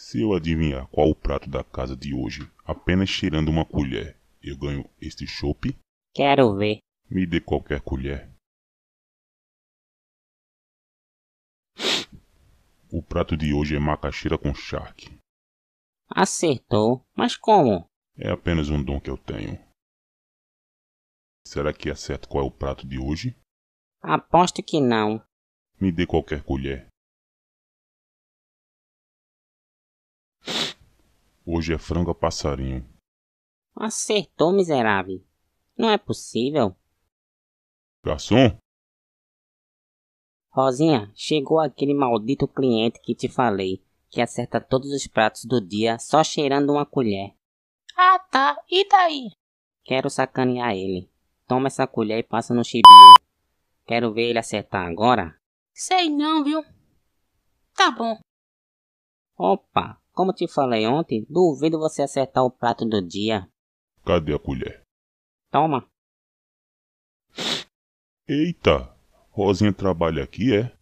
Se eu adivinhar qual o prato da casa de hoje, apenas cheirando uma colher, eu ganho este chopp? Quero ver. Me dê qualquer colher. O prato de hoje é macaxeira com charque. Acertou, mas como? É apenas um dom que eu tenho. Será que acerto qual é o prato de hoje? Aposto que não. Me dê qualquer colher. Hoje é frango a passarinho. Acertou, miserável. Não é possível. Garçom? Rosinha, chegou aquele maldito cliente que te falei, que acerta todos os pratos do dia só cheirando uma colher. Ah, tá. E daí? Quero sacanear ele. Toma essa colher e passa no chibio. Quero ver ele acertar agora. Sei não, viu? Tá bom. Opa, como te falei ontem, duvido você acertar o prato do dia. Cadê a colher? Toma. Eita! Rosinha trabalha aqui, é?